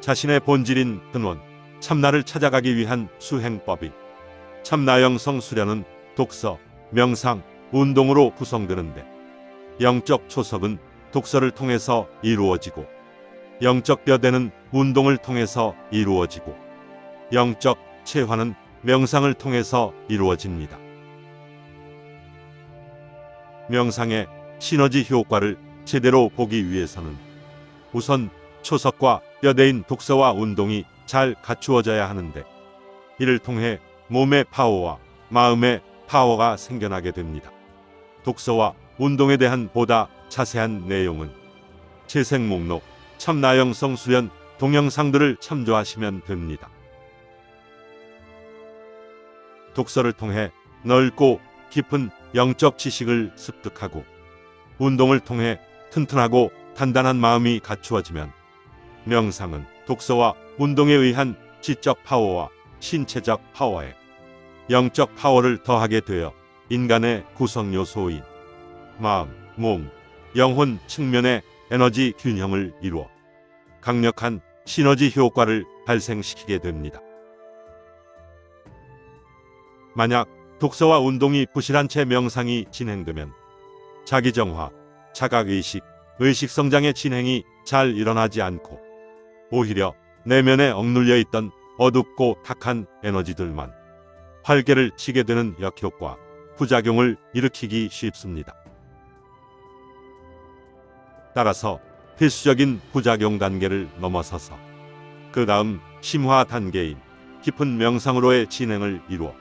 자신의 본질인 근원, 참나를 찾아가기 위한 수행법이 참나영성 수련은 독서, 명상, 운동으로 구성되는데 영적 초석은 독서를 통해서 이루어지고 영적 뼈대는 운동을 통해서 이루어지고 영적 체화는 명상을 통해서 이루어집니다. 명상의 시너지 효과를 제대로 보기 위해서는 우선 초석과 뼈대인 독서와 운동이 잘 갖추어져야 하는데 이를 통해 몸의 파워와 마음의 파워가 생겨나게 됩니다. 독서와 운동에 대한 보다 자세한 내용은 재생 목록 참나영성 수련 동영상들을 참조하시면 됩니다. 독서를 통해 넓고 깊은 영적 지식을 습득하고 운동을 통해 튼튼하고 단단한 마음이 갖추어지면 명상은 독서와 운동에 의한 지적 파워와 신체적 파워에 영적 파워를 더하게 되어 인간의 구성 요소인 마음, 몸, 영혼 측면의 에너지 균형을 이루어 강력한 시너지 효과를 발생시키게 됩니다. 만약 독서와 운동이 부실한 채 명상이 진행되면 자기정화, 자각의식, 의식성장의 진행이 잘 일어나지 않고 오히려 내면에 억눌려 있던 어둡고 탁한 에너지들만 활개를 치게 되는 역효과, 부작용을 일으키기 쉽습니다. 따라서 필수적인 부작용 단계를 넘어서서 그 다음 심화 단계인 깊은 명상으로의 진행을 이루어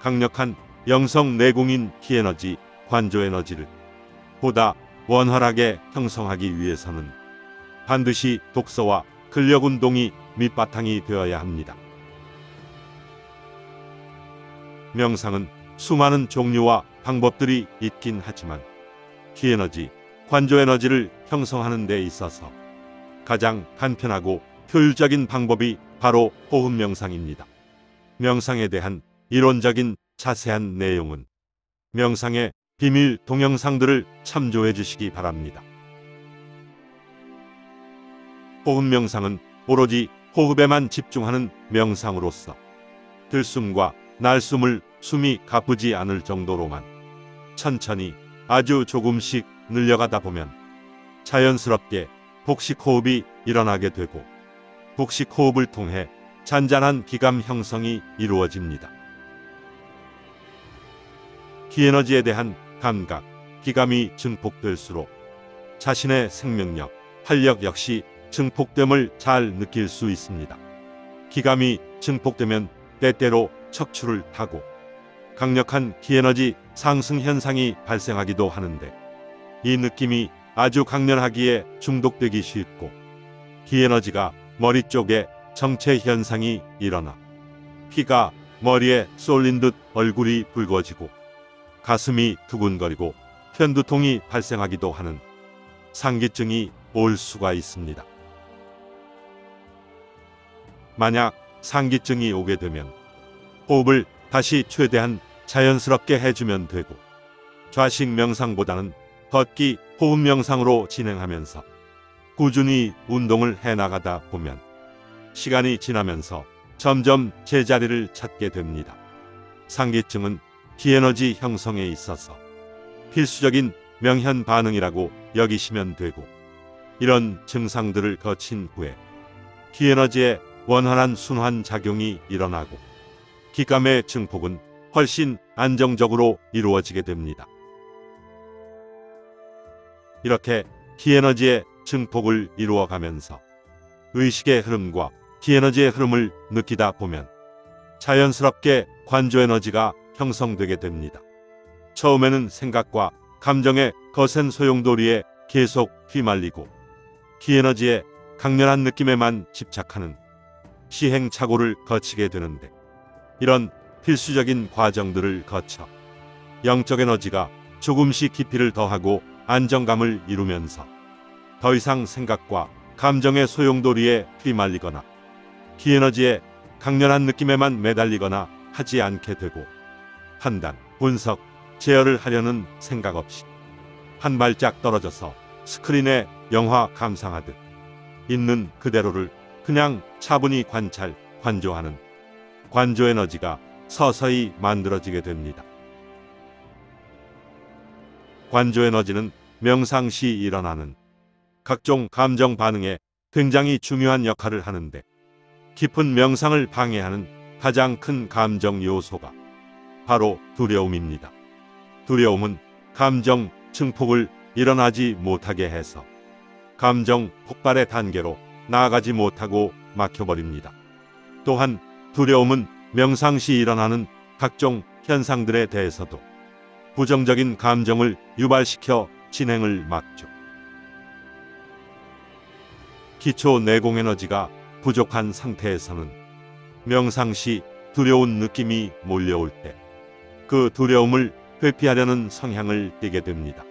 강력한 영성 내공인 기에너지, 관조에너지를 보다 원활하게 형성하기 위해서는 반드시 독서와 근력운동이 밑바탕이 되어야 합니다. 명상은 수많은 종류와 방법들이 있긴 하지만 기에너지, 관조에너지를 형성하는 데 있어서 가장 간편하고 효율적인 방법이 바로 호흡명상입니다. 명상에 대한 이론적인 자세한 내용은 명상의 비밀 동영상들을 참조해 주시기 바랍니다. 호흡명상은 오로지 호흡에만 집중하는 명상으로서 들숨과 날숨을 숨이 가쁘지 않을 정도로만 천천히 아주 조금씩 늘려가다 보면 자연스럽게 복식호흡이 일어나게 되고 복식호흡을 통해 잔잔한 기감 형성이 이루어집니다. 기에너지에 대한 감각, 기감이 증폭될수록 자신의 생명력, 활력 역시 증폭됨을 잘 느낄 수 있습니다. 기감이 증폭되면 때때로 척추를 타고 강력한 기에너지 상승 현상이 발생하기도 하는데 이 느낌이 아주 강렬하기에 중독되기 쉽고 기에너지가 머리 쪽에 정체 현상이 일어나 피가 머리에 쏠린 듯 얼굴이 붉어지고 가슴이 두근거리고 편두통이 발생하기도 하는 상기증이 올 수가 있습니다. 만약 상기증이 오게 되면 호흡을 다시 최대한 자연스럽게 해주면 되고 좌식 명상보다는 걷기 호흡 명상으로 진행하면서 꾸준히 운동을 해나가다 보면 시간이 지나면서 점점 제자리를 찾게 됩니다. 상기증은 기에너지 형성에 있어서 필수적인 명현 반응이라고 여기시면 되고 이런 증상들을 거친 후에 기에너지의 원활한 순환 작용이 일어나고 기감의 증폭은 훨씬 안정적으로 이루어지게 됩니다. 이렇게 기에너지의 증폭을 이루어가면서 의식의 흐름과 기에너지의 흐름을 느끼다 보면 자연스럽게 관조에너지가 형성되게 됩니다. 처음에는 생각과 감정의 거센 소용돌이에 계속 휘말리고 기에너지의 강렬한 느낌에만 집착하는 시행착오를 거치게 되는데 이런 필수적인 과정들을 거쳐 영적 에너지가 조금씩 깊이를 더하고 안정감을 이루면서 더 이상 생각과 감정의 소용돌이에 휘말리거나 기에너지의 강렬한 느낌에만 매달리거나 하지 않게 되고 판단, 분석, 제어를 하려는 생각 없이 한 발짝 떨어져서 스크린에 영화 감상하듯 있는 그대로를 그냥 차분히 관찰, 관조하는 관조 에너지가 서서히 만들어지게 됩니다. 관조 에너지는 명상 시 일어나는 각종 감정 반응에 굉장히 중요한 역할을 하는데, 깊은 명상을 방해하는 가장 큰 감정 요소가 바로 두려움입니다. 두려움은 감정 증폭을 일어나지 못하게 해서 감정 폭발의 단계로 나아가지 못하고 막혀버립니다. 또한 두려움은 명상 시 일어나는 각종 현상들에 대해서도 부정적인 감정을 유발시켜 진행을 막죠. 기초 내공 에너지가 부족한 상태에서는 명상 시 두려운 느낌이 몰려올 때 그 두려움을 회피하려는 성향을 띠게 됩니다.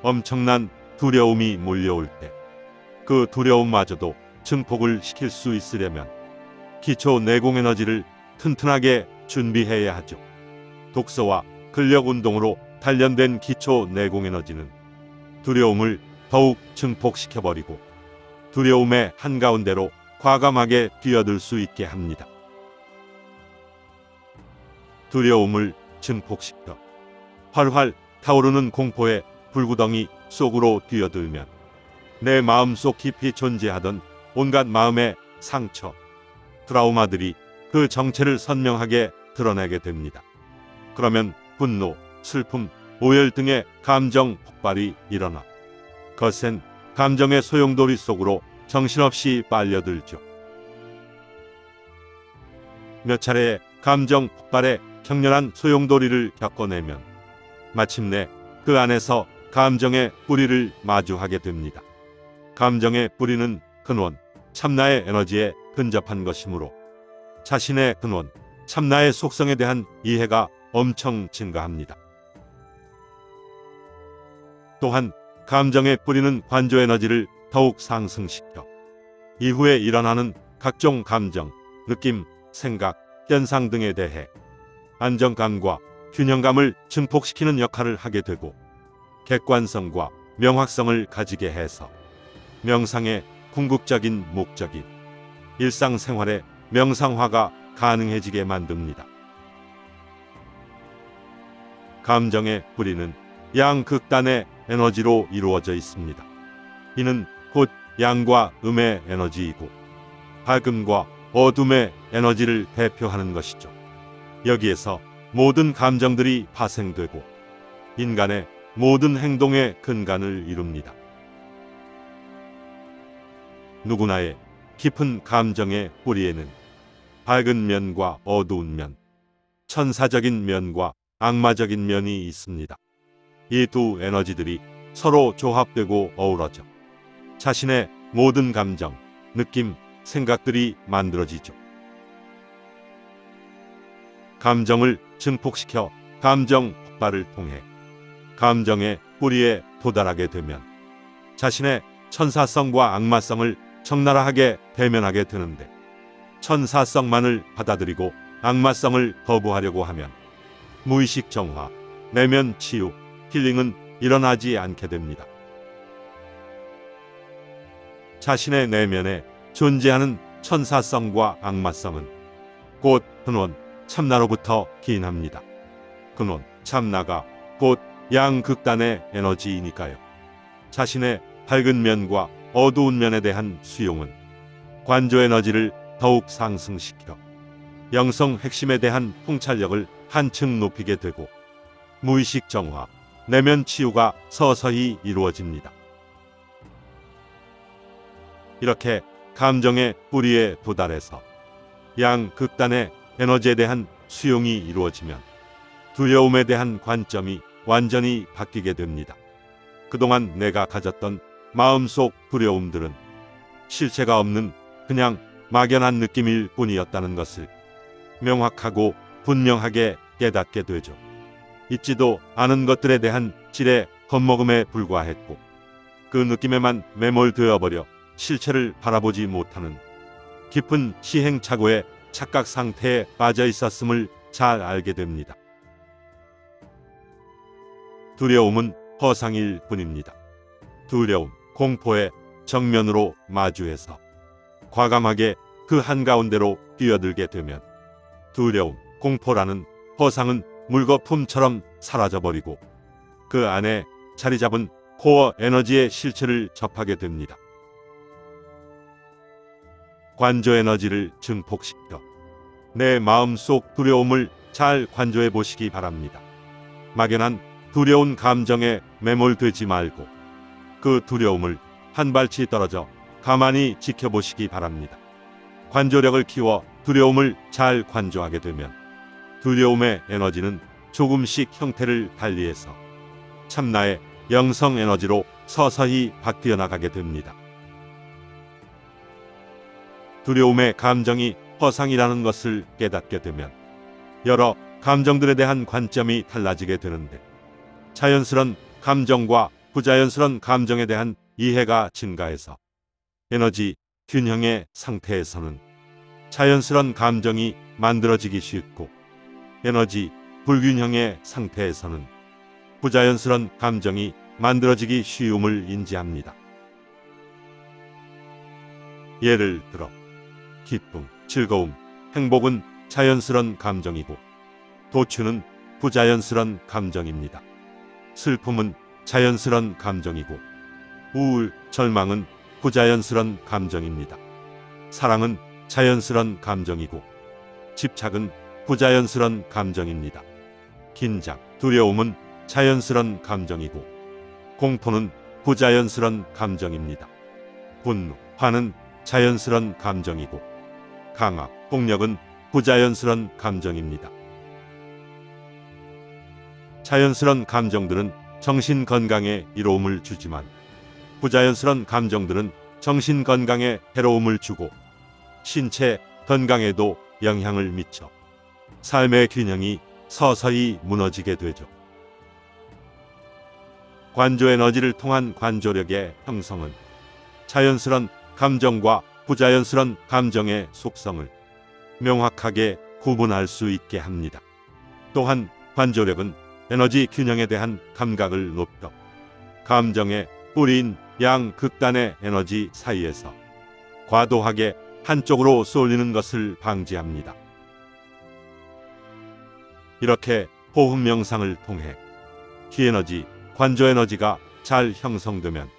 엄청난 두려움이 몰려올 때 그 두려움마저도 증폭을 시킬 수 있으려면 기초 내공 에너지를 튼튼하게 준비해야 하죠. 독서와 근력 운동으로 단련된 기초 내공 에너지는 두려움을 더욱 증폭시켜버리고 두려움의 한가운데로 과감하게 뛰어들 수 있게 합니다. 두려움을 증폭시켜 활활 타오르는 공포의 불구덩이 속으로 뛰어들면 내 마음속 깊이 존재하던 온갖 마음의 상처, 트라우마들이 그 정체를 선명하게 드러내게 됩니다. 그러면 분노, 슬픔, 오열 등의 감정 폭발이 일어나 거센 감정의 소용돌이 속으로 정신없이 빨려들죠. 몇 차례의 감정 폭발에 격렬한 소용돌이를 겪어내면 마침내 그 안에서 감정의 뿌리를 마주하게 됩니다. 감정의 뿌리는 근원, 참나의 에너지에 근접한 것이므로 자신의 근원, 참나의 속성에 대한 이해가 엄청 증가합니다. 또한 감정의 뿌리는 관조 에너지를 더욱 상승시켜 이후에 일어나는 각종 감정, 느낌, 생각, 현상 등에 대해 안정감과 균형감을 증폭시키는 역할을 하게 되고 객관성과 명확성을 가지게 해서 명상의 궁극적인 목적인 일상생활의 명상화가 가능해지게 만듭니다. 감정의 뿌리는 양극단의 에너지로 이루어져 있습니다. 이는 곧 양과 음의 에너지이고 밝음과 어둠의 에너지를 대표하는 것이죠. 여기에서 모든 감정들이 파생되고 인간의 모든 행동의 근간을 이룹니다. 누구나의 깊은 감정의 뿌리에는 밝은 면과 어두운 면, 천사적인 면과 악마적인 면이 있습니다. 이 두 에너지들이 서로 조합되고 어우러져 자신의 모든 감정, 느낌, 생각들이 만들어지죠. 감정을 증폭시켜 감정 폭발을 통해 감정의 뿌리에 도달하게 되면 자신의 천사성과 악마성을 적나라하게 대면하게 되는데, 천사성만을 받아들이고 악마성을 거부하려고 하면 무의식 정화, 내면 치유, 힐링은 일어나지 않게 됩니다. 자신의 내면에 존재하는 천사성과 악마성은 곧 근원, 참나로부터 기인합니다. 근원, 참나가 곧 양극단의 에너지이니까요. 자신의 밝은 면과 어두운 면에 대한 수용은 관조 에너지를 더욱 상승시켜 영성 핵심에 대한 통찰력을 한층 높이게 되고 무의식 정화, 내면 치유가 서서히 이루어집니다. 이렇게 감정의 뿌리에 도달해서 양극단의 에너지에 대한 수용이 이루어지면 두려움에 대한 관점이 완전히 바뀌게 됩니다. 그동안 내가 가졌던 마음속 두려움들은 실체가 없는 그냥 막연한 느낌일 뿐이었다는 것을 명확하고 분명하게 깨닫게 되죠. 있지도 않은 것들에 대한 질의 겁먹음에 불과했고 그 느낌에만 매몰되어 버려 실체를 바라보지 못하는 깊은 시행착오의 착각 상태에 빠져 있었음을 잘 알게 됩니다. 두려움은 허상일 뿐입니다. 두려움, 공포의 정면으로 마주해서 과감하게 그 한가운데로 뛰어들게 되면 두려움, 공포라는 허상은 물거품처럼 사라져버리고 그 안에 자리 잡은 코어 에너지의 실체를 접하게 됩니다. 관조 에너지를 증폭시켜 내 마음속 두려움을 잘 관조해 보시기 바랍니다. 막연한 두려운 감정에 매몰되지 말고 그 두려움을 한 발치 떨어져 가만히 지켜보시기 바랍니다. 관조력을 키워 두려움을 잘 관조하게 되면 두려움의 에너지는 조금씩 형태를 달리해서 참나의 영성 에너지로 서서히 바뀌어 나가게 됩니다. 두려움의 감정이 허상이라는 것을 깨닫게 되면 여러 감정들에 대한 관점이 달라지게 되는데 자연스런 감정과 부자연스런 감정에 대한 이해가 증가해서 에너지 균형의 상태에서는 자연스런 감정이 만들어지기 쉽고 에너지 불균형의 상태에서는 부자연스런 감정이 만들어지기 쉬움을 인지합니다. 예를 들어 기쁨, 즐거움, 행복은 자연스런 감정이고 도취는 부자연스런 감정입니다. 슬픔은 자연스런 감정이고 우울, 절망은 부자연스런 감정입니다. 사랑은 자연스런 감정이고 집착은 부자연스런 감정입니다. 긴장, 두려움은 자연스런 감정이고 공포는 부자연스런 감정입니다. 분노, 화는 자연스런 감정이고 강압, 폭력은 부자연스런 감정입니다. 자연스런 감정들은 정신 건강에 이로움을 주지만 부자연스런 감정들은 정신 건강에 해로움을 주고 신체 건강에도 영향을 미쳐 삶의 균형이 서서히 무너지게 되죠. 관조 에너지를 통한 관조력의 형성은 자연스런 감정과 부자연스런 감정의 속성을 명확하게 구분할 수 있게 합니다. 또한 관조력은 에너지 균형에 대한 감각을 높여 감정의 뿌리인 양극단의 에너지 사이에서 과도하게 한쪽으로 쏠리는 것을 방지합니다. 이렇게 호흡 명상을 통해 키 에너지, 관조 에너지가 잘 형성되면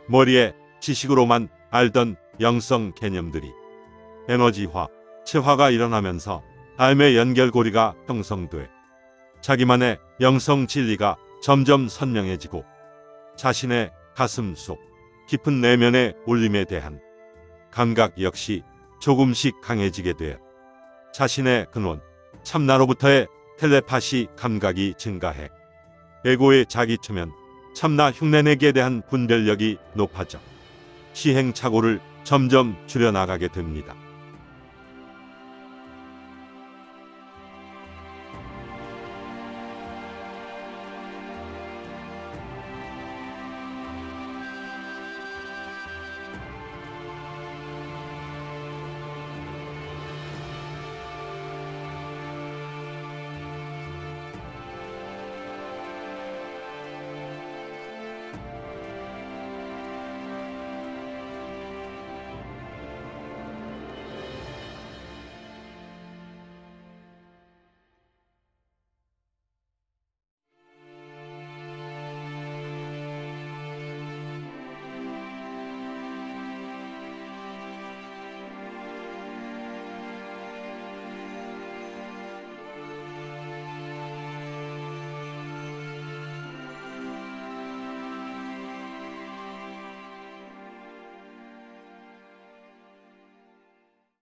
머리에 지식으로만 알던 영성 개념들이 에너지화, 체화가 일어나면서 삶의 연결고리가 형성돼 자기만의 영성 진리가 점점 선명해지고 자신의 가슴 속 깊은 내면의 울림에 대한 감각 역시 조금씩 강해지게 되어 자신의 근원, 참나로부터의 텔레파시 감각이 증가해 에고의 자기초면, 참나 흉내내기에 대한 분별력이 높아져 시행착오를 점점 줄여나가게 됩니다.